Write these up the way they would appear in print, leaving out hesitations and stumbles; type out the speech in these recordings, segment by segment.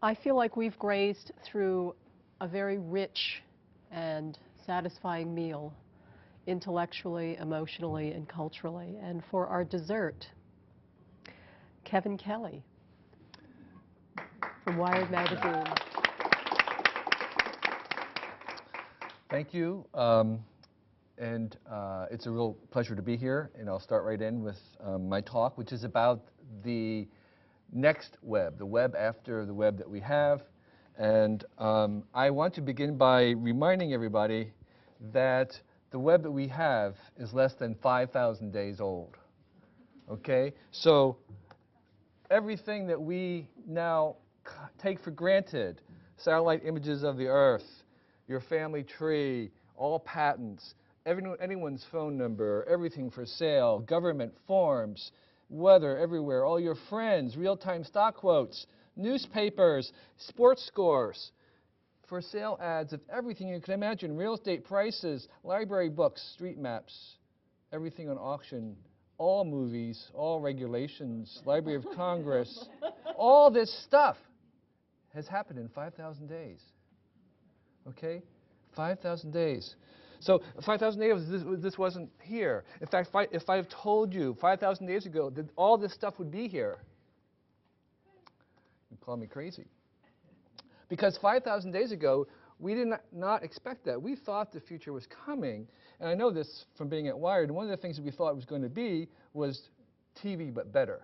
I feel like we've grazed through a very rich and satisfying meal, intellectually, emotionally, and culturally. And for our dessert, Kevin Kelly from Wired Magazine. Thank you. It's a real pleasure to be here. And I'll start right in with my talk, which is about the next web, the web after the web that we have. And I want to begin by reminding everybody that the web that we have is less than 5,000 days old. Okay? So everything that we now take for granted, satellite images of the Earth, your family tree, all patents, anyone's phone number, everything for sale, government forms, weather everywhere, all your friends, real-time stock quotes, newspapers, sports scores, for sale ads of everything you can imagine, real estate prices, library books, street maps, everything on auction, all movies, all regulations, Library of Congress, all this stuff has happened in 5,000 days. Okay? 5,000 days. So 5,000 days, this wasn't here. In fact, if I've told you 5,000 days ago that all this stuff would be here, you'd call me crazy. Because 5,000 days ago, we did not expect that. We thought the future was coming. And I know this from being at Wired. One of the things that we thought it was going to be was TV, but better.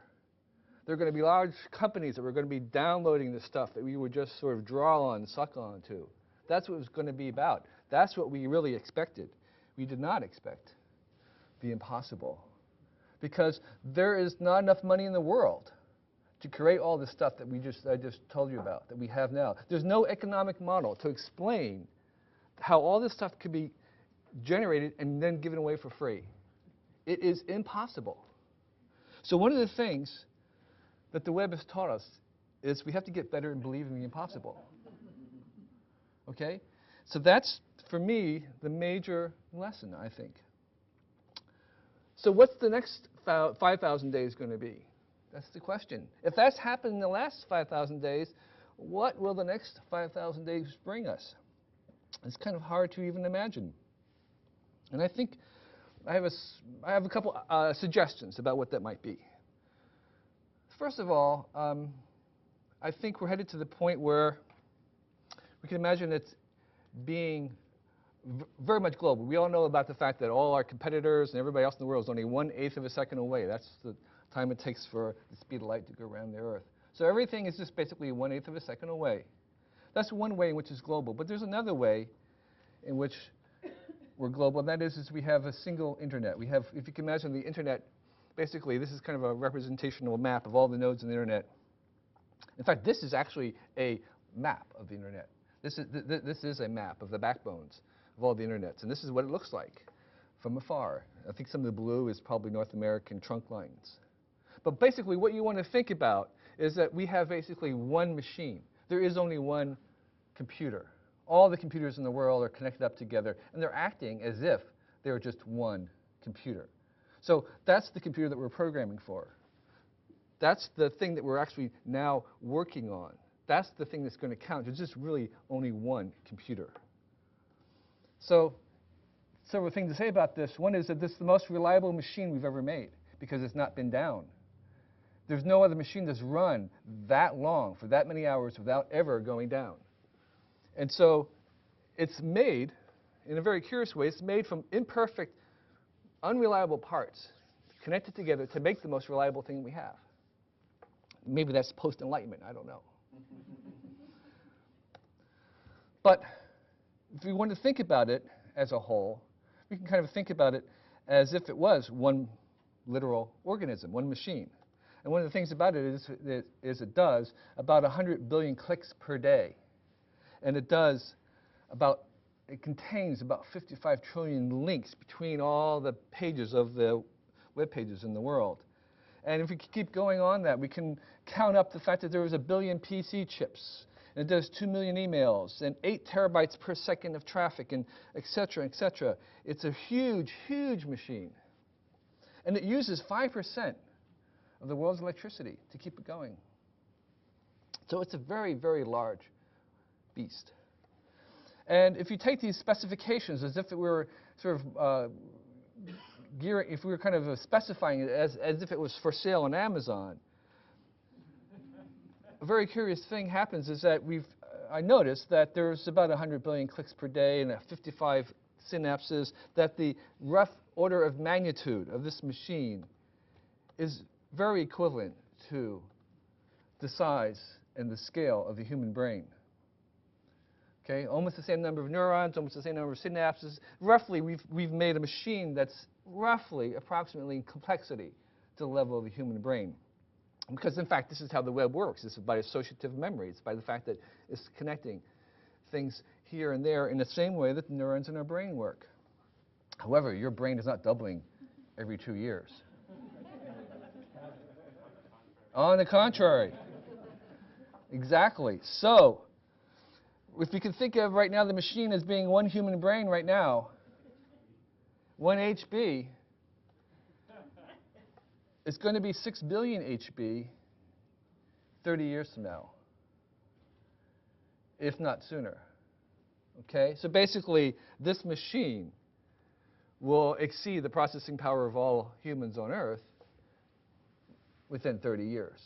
There are going to be large companies that were going to be downloading the stuff that we would just sort of draw on, suck on to. That's what it was going to be about. That's what we really expected. We did not expect the impossible. Because there is not enough money in the world to create all this stuff that I just told you about, that we have now. There's no economic model to explain how all this stuff could be generated and then given away for free. It is impossible. So one of the things that the web has taught us is we have to get better at believing the impossible. Okay? So that's, for me, the major lesson, I think. So what's the next 5,000 days going to be? That's the question. If that's happened in the last 5,000 days, what will the next 5,000 days bring us? It's kind of hard to even imagine. And I think I have a couple suggestions about what that might be. First of all, I think we're headed to the point where we can imagine it being very much global. We all know about the fact that all our competitors and everybody else in the world is only 1/8 of a second away. That's the time it takes for the speed of light to go around the Earth. So everything is just basically 1/8 of a second away. That's one way in which it's global. But there's another way in which we're global, and that is we have a single internet. We have, if you can imagine the internet, basically this is kind of a representational map of all the nodes in the internet. In fact, this is actually a map of the internet. This is a map of the backbones of all the internets, and this is what it looks like from afar. I think some of the blue is probably North American trunk lines. But basically what you want to think about is that we have basically one machine. There is only one computer. All the computers in the world are connected up together, and they're acting as if they're just one computer. So that's the computer that we're programming for. That's the thing that we're actually now working on. That's the thing that's going to count. There's just really only one computer. So several things to say about this. One is that this is the most reliable machine we've ever made because it's not been down. There's no other machine that's run that long for that many hours without ever going down. And so it's made, in a very curious way, it's made from imperfect, unreliable parts connected together to make the most reliable thing we have. Maybe that's post-enlightenment, I don't know. But if we want to think about it as a whole, we can kind of think about it as if it was one literal organism, one machine. And one of the things about it is it does about 100 billion clicks per day. And it contains about 55 trillion links between all the pages of the web pages in the world. And if we keep going on that, we can count up the fact that there was 1 billion PC chips, and it does 2 million emails, and 8 terabytes per second of traffic, and et cetera, et cetera. It's a huge, huge machine. And it uses 5% of the world's electricity to keep it going. So it's a very, very large beast. And if you take these specifications as if it were sort of if we were kind of specifying it as if it was for sale on Amazon, a very curious thing happens is that I noticed that there's about 100 billion clicks per day and 55 synapses, that the rough order of magnitude of this machine is very equivalent to the size and the scale of the human brain. Okay, almost the same number of neurons, almost the same number of synapses. Roughly, we've made a machine that's roughly, approximately in complexity to the level of the human brain. Because, in fact, this is how the web works. It's by associative memory. It's by the fact that it's connecting things here and there in the same way that the neurons in our brain work. However, your brain is not doubling every 2 years. On the contrary. Exactly. So, if we can think of right now the machine as being one human brain right now, 1 HB, it's going to be 6 billion HB 30 years from now, if not sooner. Okay? So basically, this machine will exceed the processing power of all humans on Earth within 30 years.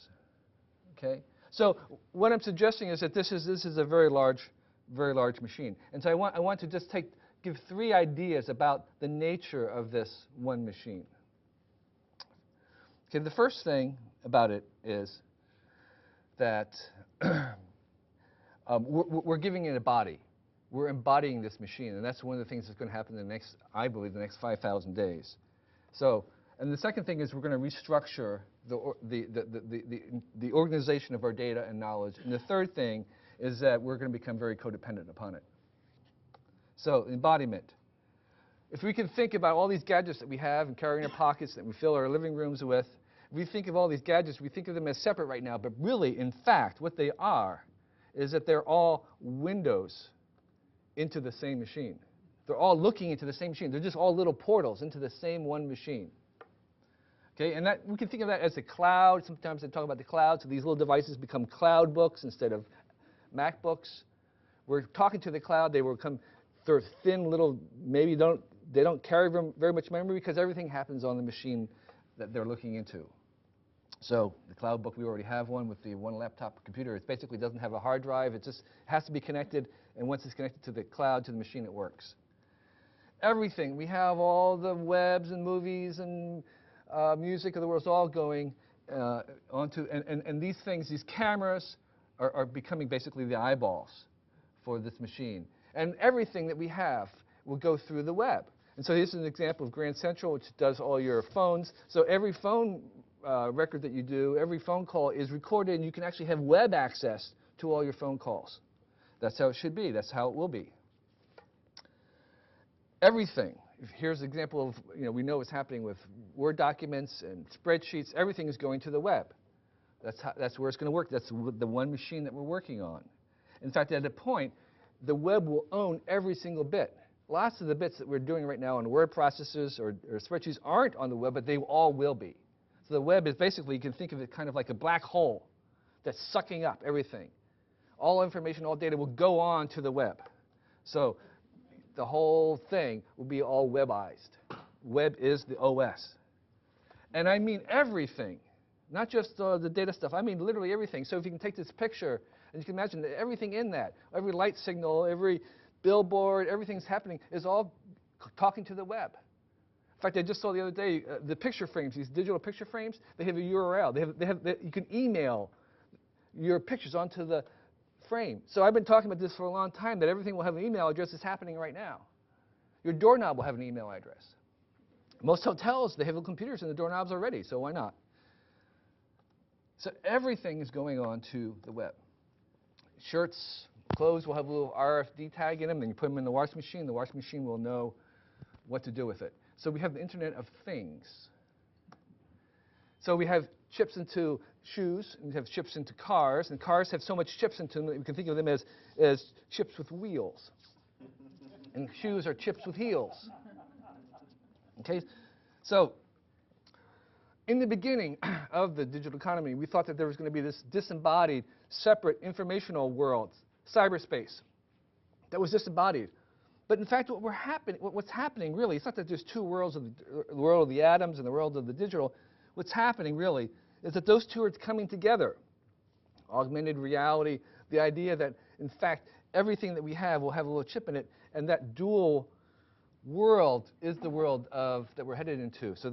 Okay? So what I'm suggesting is that this is a very large machine. And so I want to just give 3 ideas about the nature of this one machine. Okay, the first thing about it is that we're giving it a body. We're embodying this machine, and that's one of the things that's going to happen in the next, I believe, the next 5,000 days. So, and the second thing is we're going to restructure the organization of our data and knowledge. And the third thing is that we're going to become very codependent upon it. So, embodiment. If we can think about all these gadgets that we have and carry in our pockets that we fill our living rooms with, we think of all these gadgets, we think of them as separate right now, but really, in fact, what they are is that they're all windows into the same machine. They're all looking into the same machine. They're just all little portals into the same one machine. Okay, and that, we can think of that as a cloud. Sometimes they talk about the cloud, so these little devices become cloud books instead of MacBooks. We're talking to the cloud. They will become sort of thin little, maybe they don't carry very much memory because everything happens on the machine that they're looking into. So the cloud book, we already have one with the one laptop computer. It basically doesn't have a hard drive. It just has to be connected, and once it's connected to the cloud, to the machine, it works. Everything. We have all the webs and movies and music of the world is all going onto, and these things, these cameras are becoming basically the eyeballs for this machine. And everything that we have will go through the web. And so here's an example of Grand Central, which does all your phones. So every phone record that you do, every phone call is recorded, and you can actually have web access to all your phone calls. That's how it should be. That's how it will be. Everything. Here's an example of, we know what's happening with Word documents and spreadsheets. Everything is going to the web. That's where it's going to work. That's the one machine that we're working on. In fact, at a point, the web will own every single bit. Lots of the bits that we're doing right now on word processors or spreadsheets aren't on the web, but they all will be. So the web is basically, you can think of it kind of like a black hole that's sucking up everything. All information, all data will go on to the web. So the whole thing will be all webized. Web is the OS. And I mean everything, not just the data stuff. I mean literally everything. So if you can take this picture, and you can imagine that everything in that, every light signal, every billboard, everything's happening is all talking to the web. In fact, I just saw the other day the picture frames, these digital picture frames, they have a URL. You can email your pictures onto the frame. So I've been talking about this for a long time, that everything will have an email address. That's happening right now. Your doorknob will have an email address. Most hotels, they have computers in the doorknobs already, so why not? So everything is going on to the web. Shirts, clothes will have a little RFID tag in them, then you put them in the washing machine. The washing machine will know what to do with it. So we have the Internet of Things. So we have chips into shoes, and we have chips into cars, and cars have so much chips into them that we can think of them as chips with wheels. And shoes are chips with heels. Okay? So in the beginning of the digital economy, we thought that there was going to be this disembodied, separate informational world, cyberspace, that was disembodied. But in fact, what's happening really, it's not that there's two worlds, the world of the atoms and the world of the digital. What's happening really is that those two are coming together. Augmented reality, the idea that, in fact, everything that we have will have a little chip in it, and that dual world is the world that we're headed into, so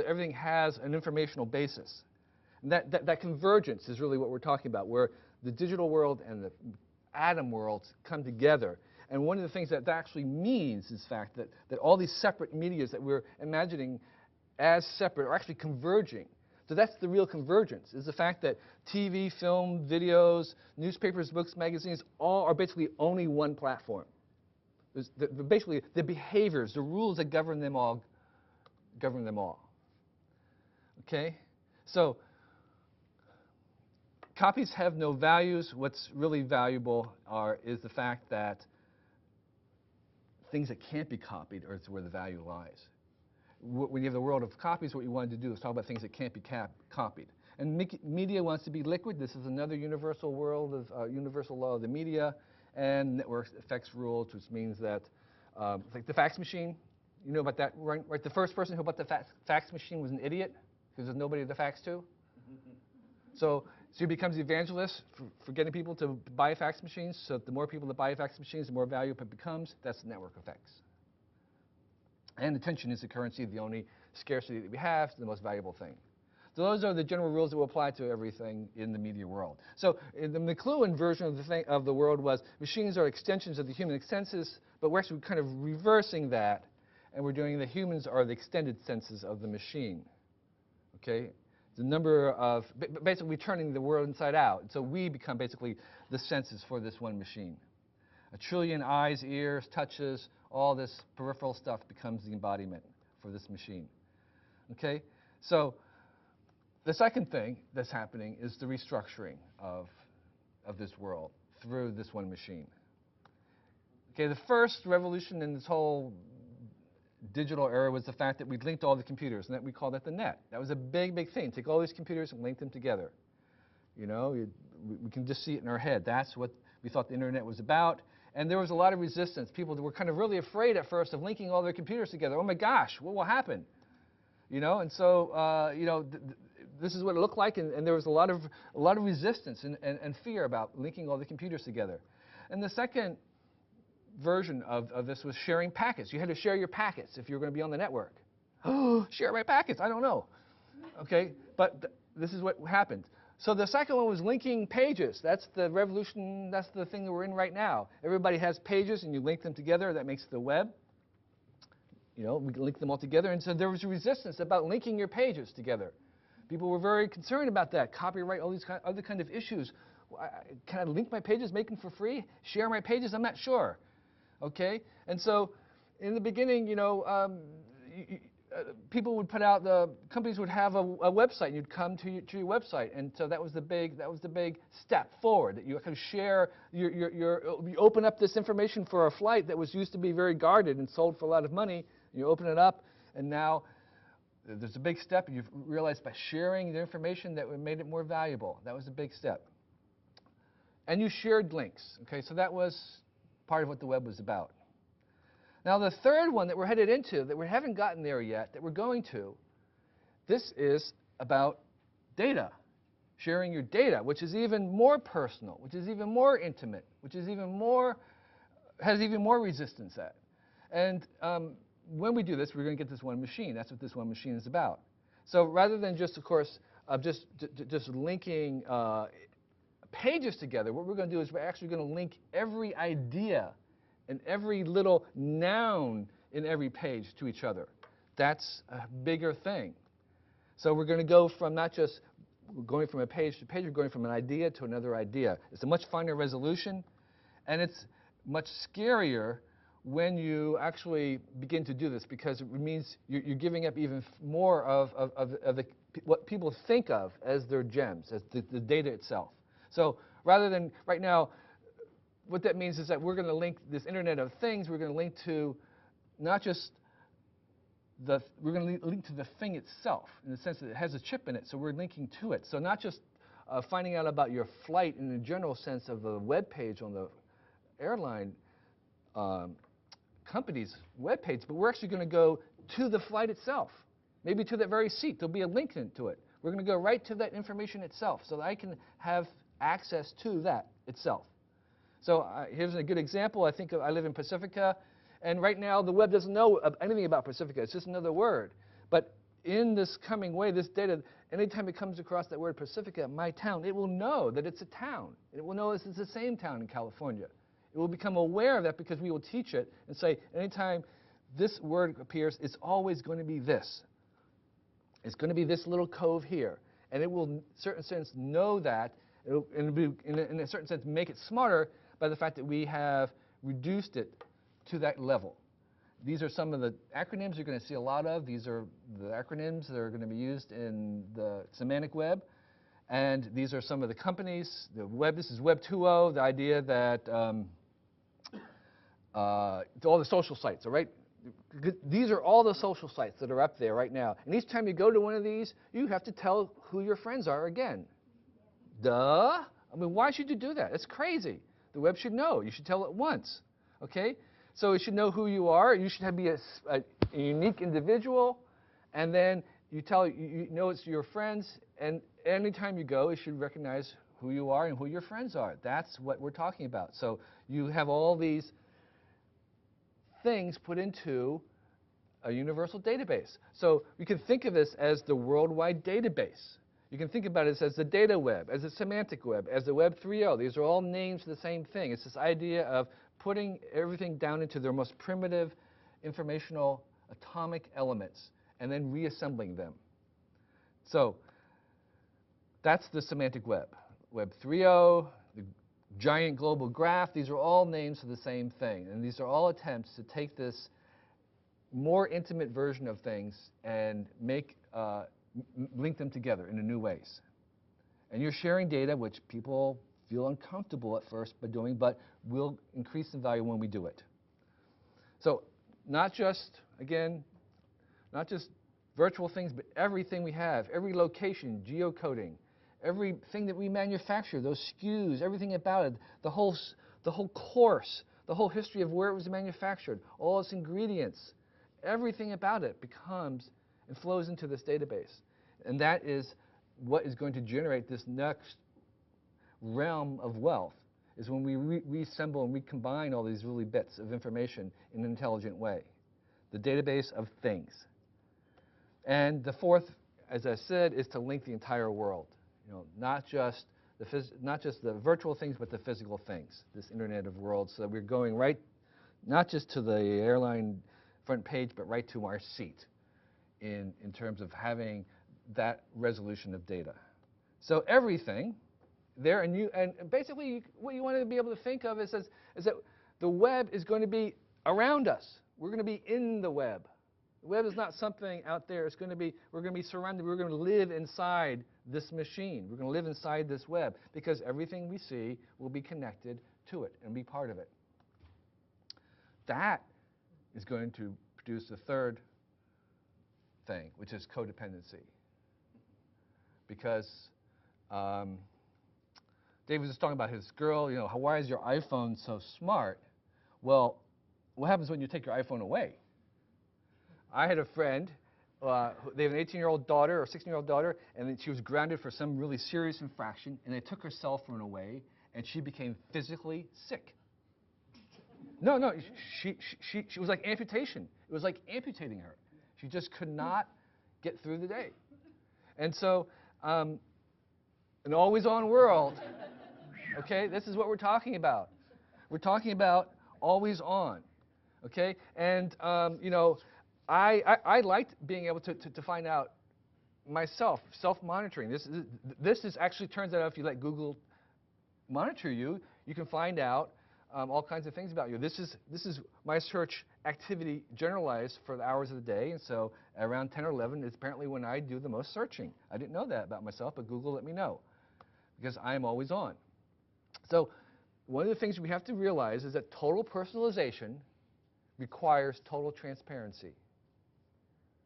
everything has an informational basis. And that convergence is really what we're talking about, where the digital world and the atom worlds come together. And one of the things that actually means is the fact that all these separate medias that we're imagining as separate are actually converging. So that's the real convergence, is the fact that TV, film, videos, newspapers, books, magazines, all are basically only one platform. Basically, the behaviors, the rules that govern them all, govern them all. Okay? So copies have no values. What's really valuable is the fact that things that can't be copied are where the value lies. When you have the world of copies, what you wanted to do is talk about things that can't be copied. And media wants to be liquid. This is another universal world of universal law of the media and network effects rules, which means that like the fax machine, you know about that, right? The first person who bought the fax machine was an idiot because there's nobody to fax to. So he becomes the evangelist for getting people to buy fax machines. So the more people that buy fax machines, the more valuable it becomes. That's the network effects. And attention is the currency, the only scarcity that we have, the most valuable thing. So those are the general rules that will apply to everything in the media world. So the McLuhan version of the world was machines are extensions of the human senses, but we're actually kind of reversing that, and we're doing the humans are the extended senses of the machine. Okay? The number of, basically turning the world inside out. So we become basically the senses for this one machine. 1 trillion eyes, ears, touches, all this peripheral stuff becomes the embodiment for this machine. Okay? So the second thing that's happening is the restructuring of this world through this one machine. Okay, the first revolution in this whole digital era was the fact that we linked all the computers, and that we call that the net. That was a big, big thing. Take all these computers and link them together. You know, we can just see it in our head. That's what we thought the internet was about. And there was a lot of resistance. People were kind of really afraid at first of linking all their computers together. Oh my gosh, what will happen? You know, and so you know, this is what it looked like, and there was a lot of resistance and fear about linking all the computers together. And the second version of this was sharing packets. You had to share your packets if you were going to be on the network. Oh, share my packets. I don't know. Okay, but this is what happened. So the second one was linking pages. That's the revolution. That's the thing that we're in right now. Everybody has pages, and you link them together. That makes the web. You know, we link them all together. And so there was resistance about linking your pages together. People were very concerned about that. Copyright, all these other kind of issues. Can I link my pages, make them for free? Share my pages? I'm not sure. Okay? And so in the beginning, you know, people would put out, the companies would have a website, and you'd come to your website, and so that was the big step forward, that you can share you open up this information for a flight that was used to be very guarded and sold for a lot of money. You open it up, and now there's a big step, and you've realized by sharing the information that made it more valuable. That was a big step. And you shared links. Okay, so that was part of what the web was about. Now the third one that we're headed into, that we haven't gotten there yet, that we're going to, this is about data. Sharing your data, which is even more personal, which is even more intimate, which is even more, has even more resistance at. And when we do this, we're going to get this one machine. That's what this one machine is about. So rather than just, of course, just linking pages together, what we're going to do is we're actually going to link every idea and every little noun in every page to each other. That's a bigger thing. So we're going to go from not just going from a page to page, we're going from an idea to another idea. It's a much finer resolution, and it's much scarier when you actually begin to do this, because it means you're giving up even more of what people think of as their gems, as the data itself. So rather than right now, what that means is that we're going to link this Internet of Things, we're going to link to not just we're going to link to the thing itself in the sense that it has a chip in it, so we're linking to it. So not just finding out about your flight in the general sense of a web page on the airline company's web page, but we're actually going to go to the flight itself, maybe to that very seat. There'll be a link to it. We're going to go right to that information itself so that I can have access to that itself. So here's a good example. I live in Pacifica, and right now the web doesn't know anything about Pacifica. It's just another word. But in this coming way, this data, anytime it comes across that word Pacifica, my town, it will know that it's a town. It will know it's the same town in California. It will become aware of that because we will teach it and say, anytime this word appears, it's always going to be this. It's going to be this little cove here. And it will, in a certain sense, know that, and in a certain sense, make it smarter by the fact that we have reduced it to that level. These are some of the acronyms you're going to see a lot of. These are the acronyms that are going to be used in the semantic web. And these are some of the companies. The web, this is Web 2.0, the idea that all the social sites, all right? These are all the social sites that are up there right now. And each time you go to one of these, you have to tell who your friends are again. Duh. I mean, why should you do that? It's crazy. The web should know. You should tell it once. Okay? So it should know who you are. You should be a unique individual. And then you know it's your friends. And anytime you go, it should recognize who you are and who your friends are. That's what we're talking about. So you have all these things put into a universal database. So you can think of this as the worldwide database. You can think about it as the data web, as the semantic web, as the Web 3.0. These are all names for the same thing. It's this idea of putting everything down into their most primitive informational atomic elements and then reassembling them. So that's the semantic web. Web 3.0, the giant global graph, these are all names for the same thing. And these are all attempts to take this more intimate version of things and link them together in new ways. And you're sharing data which people feel uncomfortable at first by doing, but will increase in value when we do it. So not just, again, not just virtual things, but everything we have, every location, geocoding, everything that we manufacture, those SKUs, everything about it, the whole course, the whole history of where it was manufactured, all its ingredients, everything about it becomes and flows into this database. And that is what is going to generate this next realm of wealth, is when we reassemble and recombine all these really bits of information in an intelligent way. The database of things. And the fourth, as I said, is to link the entire world. You know, not just the virtual things, but the physical things, this Internet of Worlds, so that we're going right, not just to the airline front page, but right to our seat in terms of having that resolution of data. So everything there, and basically what you want to be able to think of is that the web is going to be around us. We're going to be in the web. The web is not something out there. It's going to be, we're going to be surrounded. We're going to live inside this machine. We're going to live inside this web because everything we see will be connected to it and be part of it. That is going to produce the third thing, which is codependency. Because Dave was just talking about his girl, you know, why is your iPhone so smart? Well, what happens when you take your iPhone away? I had a friend, they have an 18-year-old daughter or 16-year-old daughter, and then she was grounded for some really serious infraction, and they took her cell phone away, and she became physically sick. No, she was like amputation. It was like amputating her. She just could not get through the day. And so, an always-on world, okay, this is what we're talking about. We're talking about always on, okay? And, you know, I liked being able to find out myself, self-monitoring. This is actually turns out if you let Google monitor you, you can find out all kinds of things about you. This is my search activity generalized for the hours of the day, and so around 10 or 11 is apparently when I do the most searching. I didn't know that about myself, but Google let me know because I am always on. So one of the things we have to realize is that total personalization requires total transparency.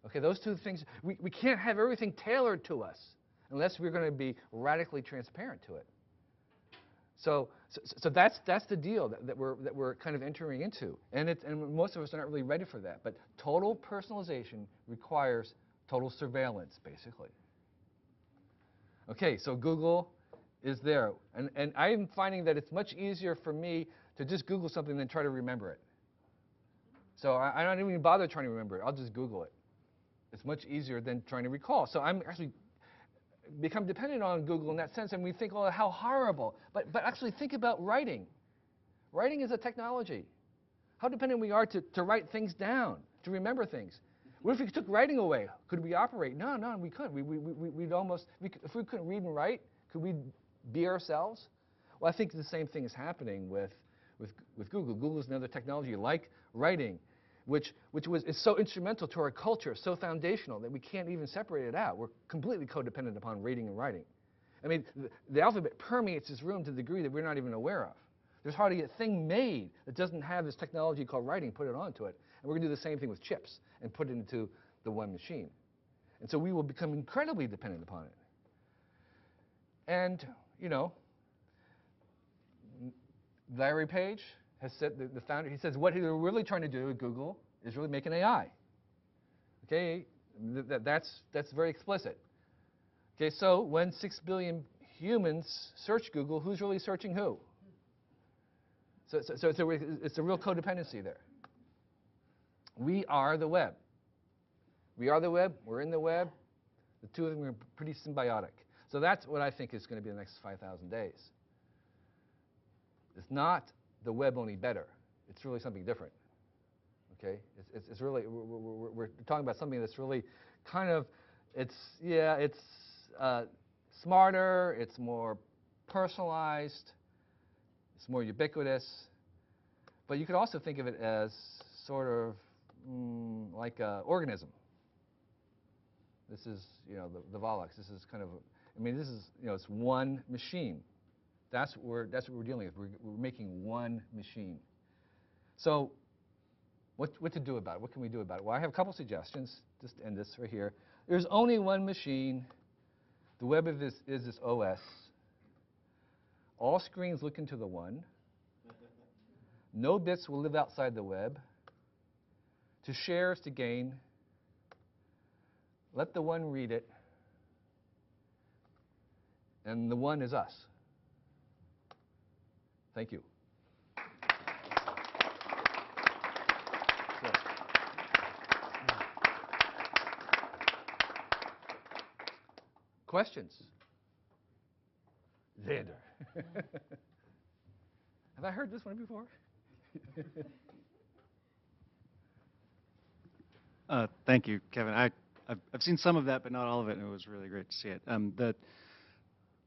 Okay, those two things, we can't have everything tailored to us unless we're going to be radically transparent to it. So that's the deal that we're kind of entering into, and most of us are not really ready for that. But total personalization requires total surveillance, basically. Okay, so Google is there, and I'm finding that it's much easier for me to just Google something than try to remember it. So I don't even bother trying to remember it. I'll just Google it. It's much easier than trying to recall. So I'm actually become dependent on Google in that sense, and we think, oh, how horrible. But actually think about writing. Writing is a technology. How dependent we are to write things down, to remember things. What if we took writing away? Could we operate? No, we couldn't. If we couldn't read and write, could we be ourselves? Well, I think the same thing is happening with Google. Google is another technology like writing, which is so instrumental to our culture, so foundational that we can't even separate it out. We're completely codependent upon reading and writing. I mean, the alphabet permeates this room to the degree that we're not even aware of. There's hardly a thing made that doesn't have this technology called writing put it onto it. And we're going to do the same thing with chips and put it into the one machine. And so we will become incredibly dependent upon it. And, you know, Larry Page has said, the founder, he says what they're really trying to do at Google is really make an AI. Okay, that's very explicit. Okay, so when 6 billion humans search Google, who's really searching who? So it's a real codependency there. We are the web. We are the web. We're in the web. The two of them are pretty symbiotic. So that's what I think is going to be the next 5,000 days. It's not the web only better. It's really something different. Okay, it's really we're talking about something that's really kind of it's smarter. It's more personalized. It's more ubiquitous. But you could also think of it as sort of like an organism. This is, you know, the Volux. This is kind of, I mean, this is, you know, it's one machine. That's what we're dealing with. We're making one machine. So what to do about it? What can we do about it? Well, I have a couple suggestions. Just to end this right here. There's only one machine. The web is this OS. All screens look into the one. No bits will live outside the web. To share is to gain. Let the one read it. And the one is us. Thank you. Questions? Xander. Have I heard this one before? Thank you, Kevin. I've seen some of that, but not all of it, and it was really great to see it.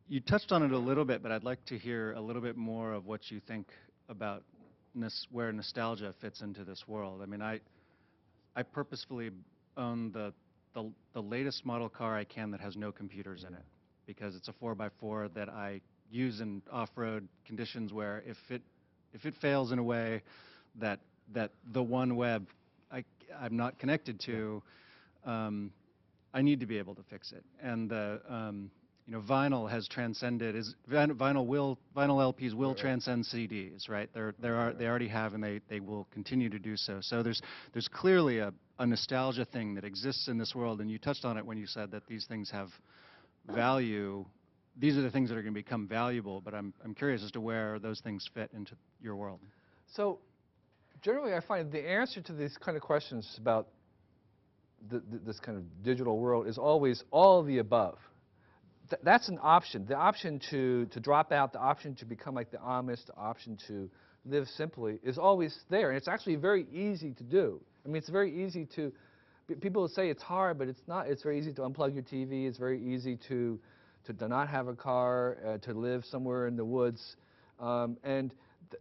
You touched on it a little bit, but I'd like to hear a little bit more of what you think about where nostalgia fits into this world. I mean, I purposefully own the latest model car I can that has no computers in it, because it's a 4x4 that I use in off-road conditions where if it fails in a way that the one web I'm not connected to, I need to be able to fix it. And you know, vinyl has transcended. Vinyl LPs will transcend CDs, right? They already have, and they will continue to do so. So there's clearly a nostalgia thing that exists in this world, and you touched on it when you said that these things have value. These are the things that are going to become valuable, but I'm curious as to where those things fit into your world. So generally, I find the answer to these kind of questions about this kind of digital world is always all of the above. That's an option. The option to drop out, the option to become like the Amish, the option to live simply is always there. And it's actually very easy to do. I mean, it's very easy to, people say it's hard, but it's not. It's very easy to unplug your TV. It's very easy to not have a car, to live somewhere in the woods. And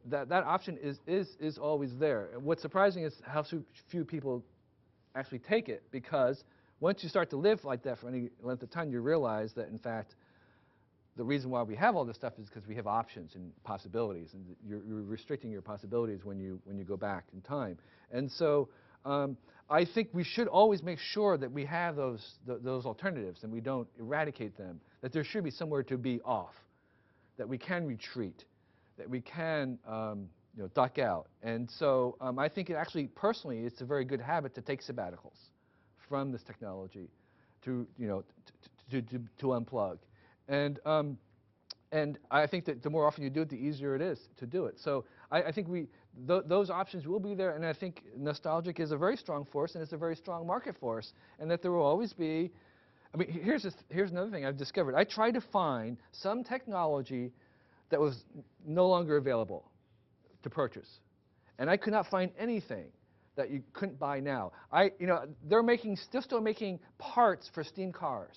that option is always there. And what's surprising is how few people actually take it, because once you start to live like that for any length of time, you realize that, in fact, the reason why we have all this stuff is because we have options and possibilities, and you're restricting your possibilities when you go back in time. And so I think we should always make sure that we have those alternatives and we don't eradicate them, that there should be somewhere to be off, that we can retreat, that we can duck out. And so I think it actually, personally, it's a very good habit to take sabbaticals from this technology to unplug. And I think that the more often you do it, the easier it is to do it. So I think those options will be there, and I think nostalgic is a very strong force, and it's a very strong market force, and that there will always be. I mean, here's another thing I've discovered. I tried to find some technology that was no longer available to purchase, and I could not find anything that you couldn't buy now. They're still making parts for steam cars.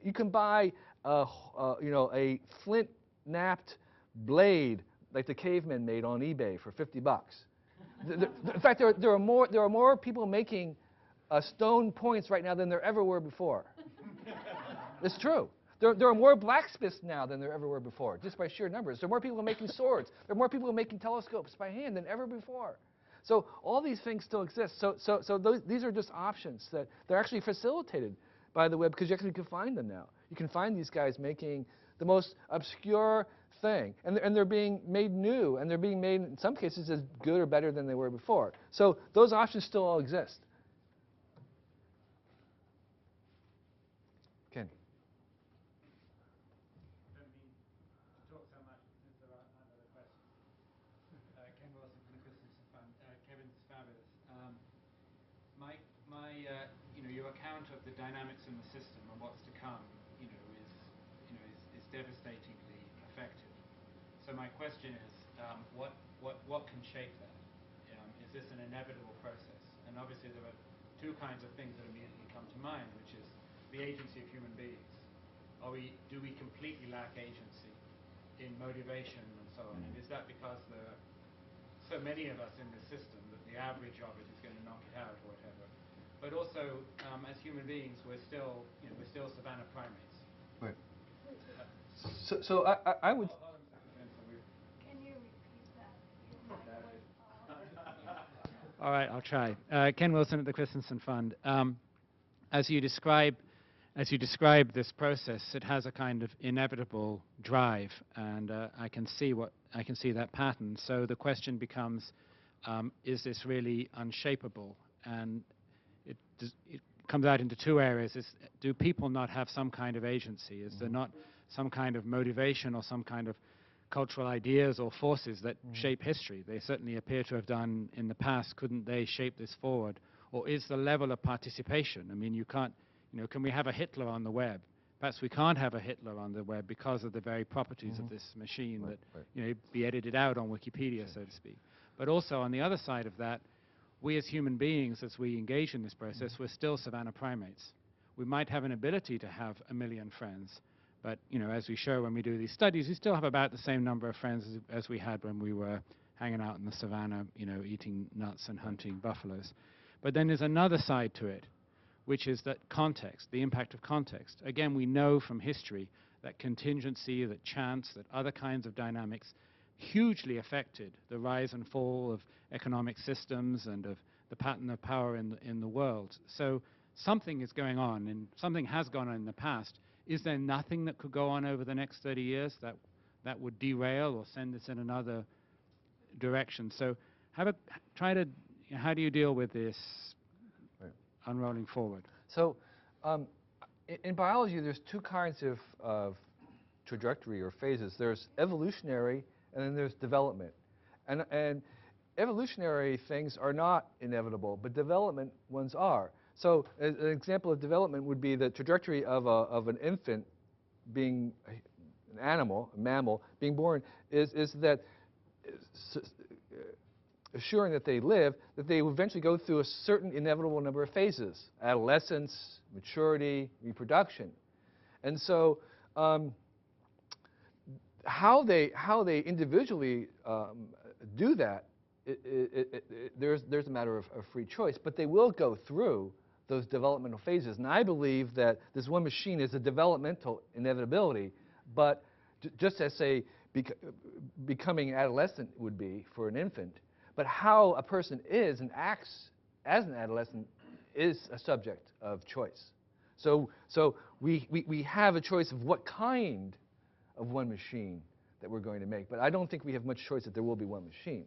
You can buy a flint-knapped blade like the cavemen made on eBay for $50. In fact, there are more people making stone points right now than there ever were before. It's true. There are more blacksmiths now than there ever were before, just by sheer numbers. There are more people making swords. There are more people making telescopes by hand than ever before. So all these things still exist. So these are just options that they're actually facilitated by the web, because you actually can find them now. You can find these guys making the most obscure thing, and they're being made new, and they're being made in some cases as good or better than they were before. So those options still all exist. Ken. Ken Wilson from the Christensen Fund. Kevin's fabulous. Your account of the dynamics in the system and what's to come, is devastatingly effective. So my question is, what can shape that? Is this an inevitable process? And obviously there are two kinds of things that immediately come to mind, which is the agency of human beings. Do we completely lack agency in motivation and so on? And is that because there are so many of us in this system that the average of it is going to knock it out or whatever? But also, as human beings, we're still savanna primates. Right. So I would. Can you repeat that? All right, I'll try. Ken Wilson at the Christensen Fund. As you describe this process, it has a kind of inevitable drive, and I can see that pattern. So the question becomes, is this really unshapeable? And it comes out into two areas. Do people not have some kind of agency? Is there not some kind of motivation or some kind of cultural ideas or forces that shape history? They certainly appear to have done in the past. Couldn't they shape this forward? Or is the level of participation? I mean, you can't, can we have a Hitler on the web? Perhaps we can't have a Hitler on the web because of the very properties of this machine that, be edited out on Wikipedia, so to speak. But also on the other side of that, we as human beings, as we engage in this process, we're still savanna primates. We might have an ability to have 1 million friends, but as we show when we do these studies, we still have about the same number of friends as we had when we were hanging out in the savannah, eating nuts and hunting buffaloes. But then there's another side to it, which is that context, the impact of context. Again, we know from history that contingency, that chance, that other kinds of dynamics hugely affected the rise and fall of economic systems and of the pattern of power in the world. So something is going on, and something has gone on in the past. Is there nothing that could go on over the next 30 years that would derail or send us in another direction? So how do you deal with this unrolling forward? So in biology, there's two kinds of trajectory or phases. There's evolutionary, and then there's development. And evolutionary things are not inevitable, but development ones are. So an example of development would be the trajectory of an infant being an animal, a mammal, being born, is that assuring that they live, that they will eventually go through a certain inevitable number of phases: adolescence, maturity, reproduction. And so how they individually do that, there's a matter of free choice, but they will go through those developmental phases. And I believe that this one machine is a developmental inevitability, but just as, say, becoming an adolescent would be for an infant, but how a person is and acts as an adolescent, is a subject of choice. So we have a choice of what kind of one machine that we're going to make, but I don't think we have much choice that there will be one machine.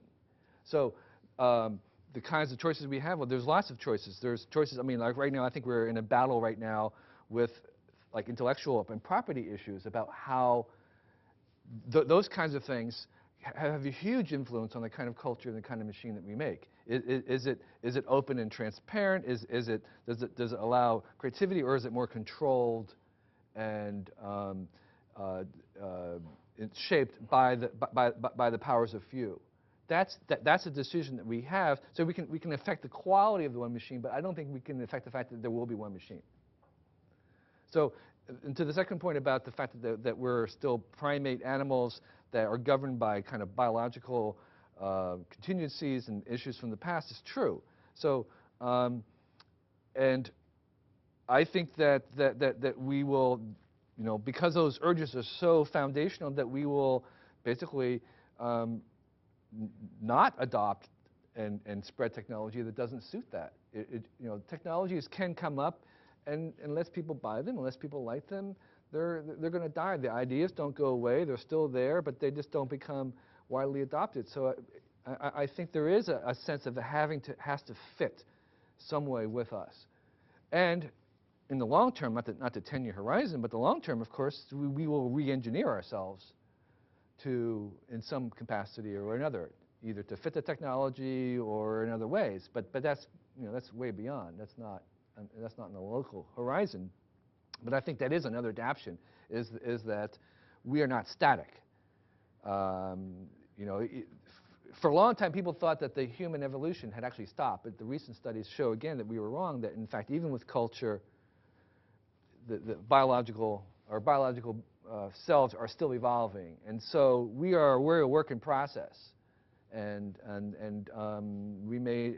So the kinds of choices we have, well, there's lots of choices. There's choices, I mean, like right now, I think we're in a battle right now with like intellectual and property issues about how those kinds of things have a huge influence on the kind of culture and the kind of machine that we make. Is it open and transparent? Does it allow creativity, or is it more controlled and it's shaped by the powers of few? That's a decision that we have. So we can affect the quality of the one machine, but I don't think we can affect the fact that there will be one machine. So, and to the second point about the fact that we're still primate animals that are governed by kind of biological contingencies and issues from the past is true. So, and I think that we will, you know, because those urges are so foundational, that we will basically not adopt and spread technology that doesn't suit that. You know, technologies can come up, and unless people buy them, unless people like them, they're going to die. The ideas don't go away; they're still there, but they just don't become widely adopted. So I think there is a sense of has to fit some way with us, and in the long term, not the 10-year horizon, but the long term, of course, we will re-engineer ourselves to, in some capacity or another, either to fit the technology or in other ways. But that's, you know, that's way beyond. That's not in the local horizon. But I think that is another adaptation, is that we are not static. You know, for a long time, people thought that the human evolution had actually stopped, but the recent studies show again that we were wrong. That in fact, even with culture, the biological selves are still evolving, and so we're a work in process, and we may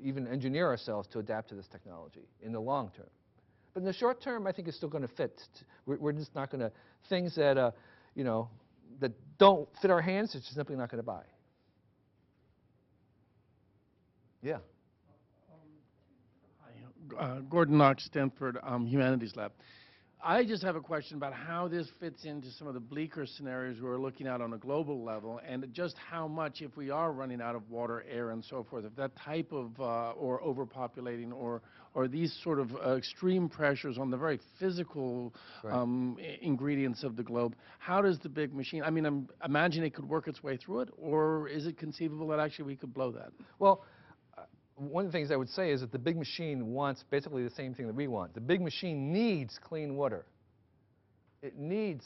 even engineer ourselves to adapt to this technology in the long term. But in the short term, I think it's still going to fit. We're just not going to, things that you know, that don't fit our hands, it's just simply not going to buy. Yeah. Hi, Gordon Knox, Stanford Humanities Lab. I just have a question about how this fits into some of the bleaker scenarios we're looking at on a global level, and just how much, if we are running out of water, air, and so forth, if that type of, or overpopulating, or these sort of extreme pressures on the very physical ingredients of the globe, how does the big machine, I mean, imagine it could work its way through it, or is it conceivable that actually we could blow that? Well, one of the things I would say is that the big machine wants basically the same thing that we want. The big machine needs clean water. It needs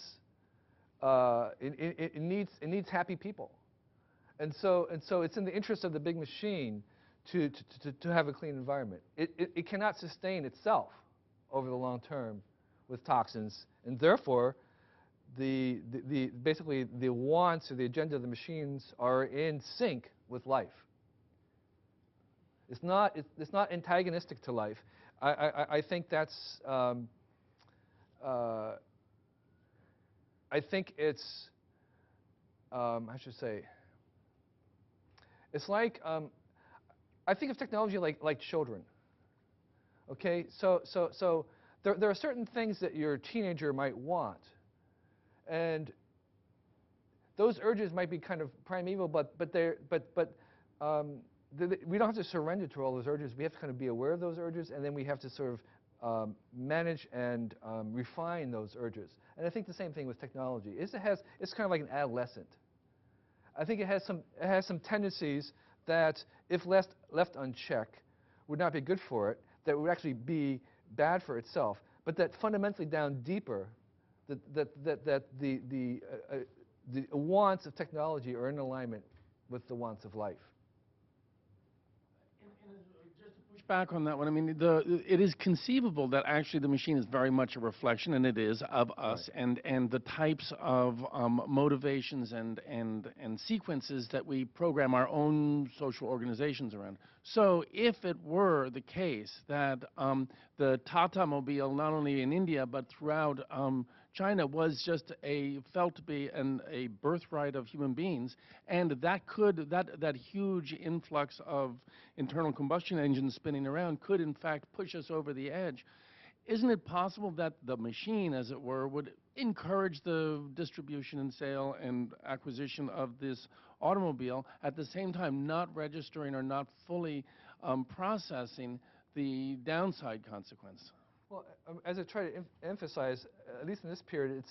it needs happy people, and so it's in the interest of the big machine to have a clean environment. It cannot sustain itself over the long term with toxins, and therefore basically the wants or the agenda of the machines are in sync with life. It's not antagonistic to life. I think that's I think it's I should say, it's like I think of technology like children. Okay, so there are certain things that your teenager might want, and those urges might be kind of primeval, but we don't have to surrender to all those urges. We have to kind of be aware of those urges, and then we have to sort of manage and refine those urges. And I think the same thing with technology. It's kind of like an adolescent. I think it has some tendencies that, if left unchecked, would not be good for it. That would actually be bad for itself. But that fundamentally down deeper, that the wants of technology are in alignment with the wants of life. Just to push back on that one, I mean, it is conceivable that actually the machine is very much a reflection, and it is, of us, right, and the types of motivations and sequences that we program our own social organizations around. So if it were the case that the Tata Mobile, not only in India but throughout China was just felt to be a birthright of human beings, and that huge influx of internal combustion engines spinning around could in fact push us over the edge. Isn't it possible that the machine, as it were, would encourage the distribution and sale and acquisition of this automobile, at the same time not registering or not fully processing the downside consequence? Well, as I try to emphasize, at least in this period,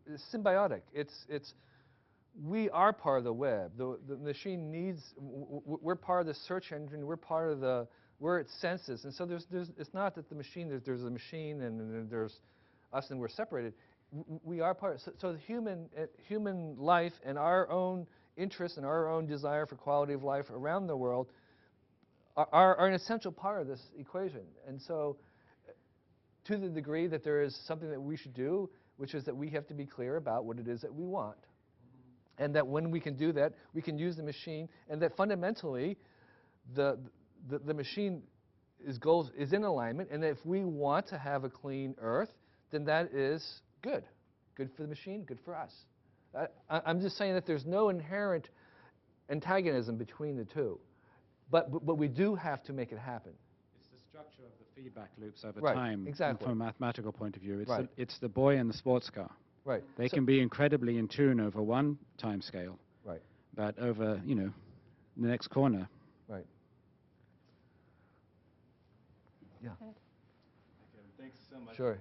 it's symbiotic. We are part of the web. The machine needs. We're part of the search engine. We're part of where it senses. And so it's not that the machine, there's a machine and then there's us and we're separated. We are part. So the human life and our own interests and our own desire for quality of life around the world are an essential part of this equation. And so, to the degree that there is something that we should do, which is that we have to be clear about what it is that we want. And that when we can do that, we can use the machine, and that fundamentally, the machine is in alignment, and that if we want to have a clean Earth, then that is good. Good for the machine, good for us. I'm just saying that there's no inherent antagonism between the two. But we do have to make it happen. It's the structure of the feedback loops over Right, time. exactly. From a mathematical point of view. It's, Right. it's the boy and the sports car. Right. They can be incredibly in tune over one time scale. Right. But over, the next corner. Right. Yeah. Okay, thanks so much. Sure. I'm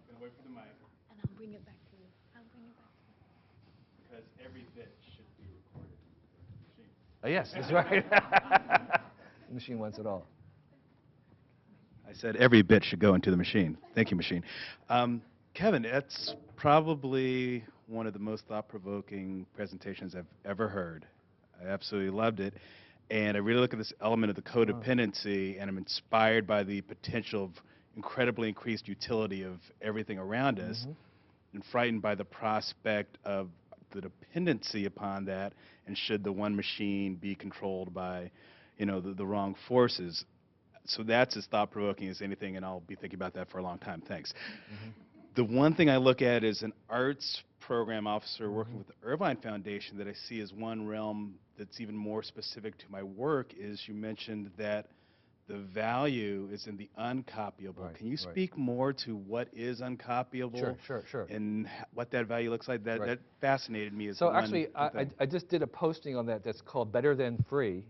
going to wait for the mic And I'll bring it back to you. I'll bring it back to you. because every bit should be recorded. Machine. Yes, that's right. The machine wants it all. I said every bit should go into the machine. Thank you, machine. Kevin, that's probably one of the most thought-provoking presentations I've ever heard. I absolutely loved it. And I really look at this element of the codependency, and I'm inspired by the potential of incredibly increased utility of everything around us, and frightened by the prospect of the dependency upon that, and should the one machine be controlled by, the wrong forces. So that's as thought-provoking as anything, and I'll be thinking about that for a long time. Thanks. The one thing I look at as an arts program officer working with the Irvine Foundation that I see as one realm that's even more specific to my work is you mentioned that the value is in the uncopyable. Right, Can you right. speak more to what is uncopyable? Sure. And what that value looks like? That fascinated me as So one actually, thing. I just did a posting on that's called Better Than Free,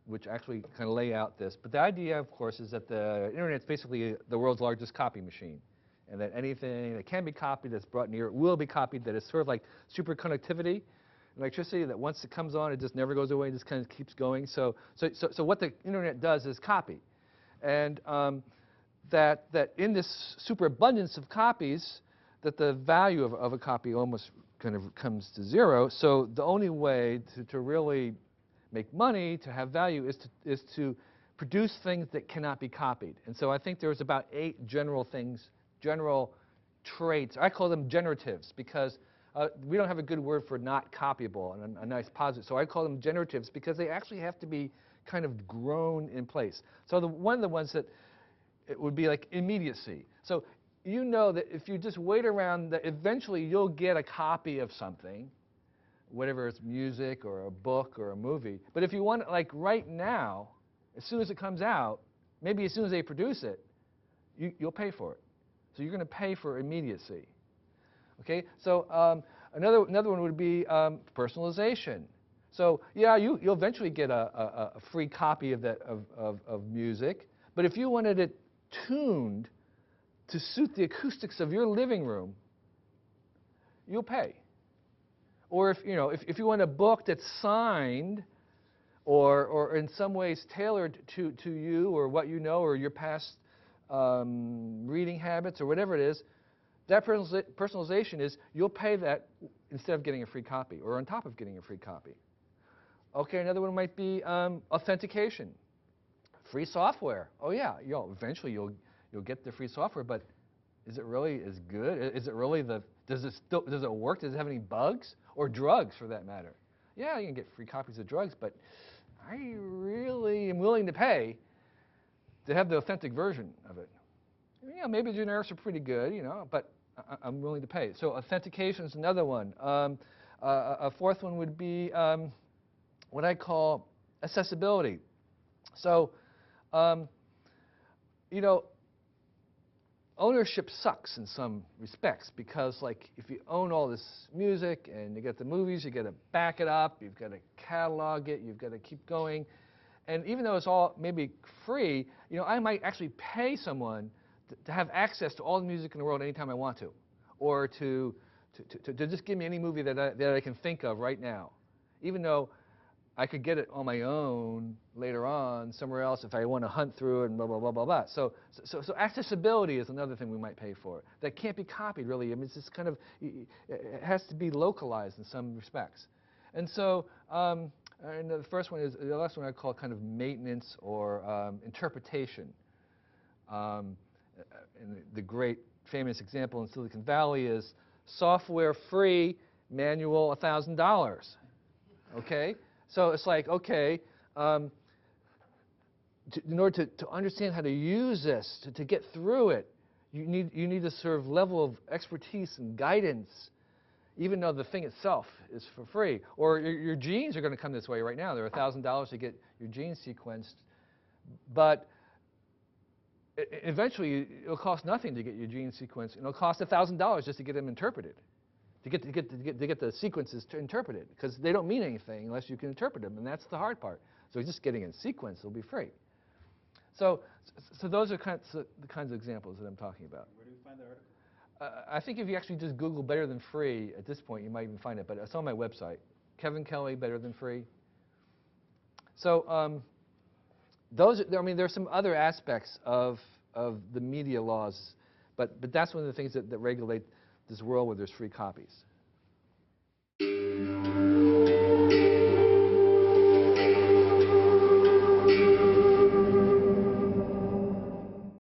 which actually kind of lay out this. But the idea, of course, is that the Internet's basically the world's largest copy machine, and that anything that can be copied that's brought near it will be copied, that is sort of like superconductivity, electricity, that once it comes on, it just never goes away, it just kind of keeps going. So what the Internet does is copy. And that in this superabundance of copies, that the value of a copy almost kind of comes to zero. So the only way to really make money, to have value, is to produce things that cannot be copied. And so I think there's about 8 general things, general traits. I call them generatives because we don't have a good word for not copyable and a nice positive. So I call them generatives because they actually have to be kind of grown in place. So one of the ones that it would be like immediacy. So you know that if you just wait around, that eventually you'll get a copy of something, whatever it's music or a book or a movie. But if you want it like right now, as soon as it comes out, maybe as soon as they produce it, you'll pay for it. So you're going to pay for immediacy. Okay, so another one would be personalization. So yeah, you'll eventually get a free copy of that of music, but if you wanted it tuned to suit the acoustics of your living room, you'll pay. Or if you want a book that's signed, or in some ways tailored to you or what you know or your past reading habits or whatever it is, that personalization is you'll pay that instead of getting a free copy or on top of getting a free copy. Okay, another one might be authentication. Free software. Oh yeah, eventually you'll get the free software, but is it really as good? Is it really does it work? Does it have any bugs? Or drugs, for that matter? Yeah, you can get free copies of drugs, but I really am willing to pay to have the authentic version of it. Maybe the generics are pretty good, but I'm willing to pay. So authentication is another one. A fourth one would be what I call accessibility. So, you know, ownership sucks in some respects because, like, if you own all this music and you get the movies, you got to back it up, you've got to catalog it, you've got to keep going. And even though it's all maybe free, you know, I might actually pay someone to have access to all the music in the world anytime I want to, or to just give me any movie that I can think of right now, even though I could get it on my own later on somewhere else if I want to hunt through it and blah, blah, blah, blah, blah. So accessibility is another thing we might pay for. That can't be copied, really. I mean, it's just kind of, it has to be localized in some respects. And so, and the first one is, the last one I call kind of maintenance or interpretation. And the great famous example in Silicon Valley is software free, manual $1,000. Okay? So it's like, okay, in order to understand how to use this, to get through it, you need a sort of level of expertise and guidance, even though the thing itself is for free. Or your genes are going to come this way right now. They're $1,000 to get your genes sequenced, but eventually it'll cost nothing to get your genes sequenced, and it'll cost $1,000 just to get them interpreted. To get the sequences interpreted, because they don't mean anything unless you can interpret them, and that's the hard part. So just getting a sequence will be free. So those are the kinds of examples that I'm talking about. Where do we find the article? I think if you actually just Google "better than free" at this point, you might even find it. But it's on my website, Kevin Kelly, "Better Than Free." So I mean, there are some other aspects of the media laws, but that's one of the things that regulate this world where there's free copies.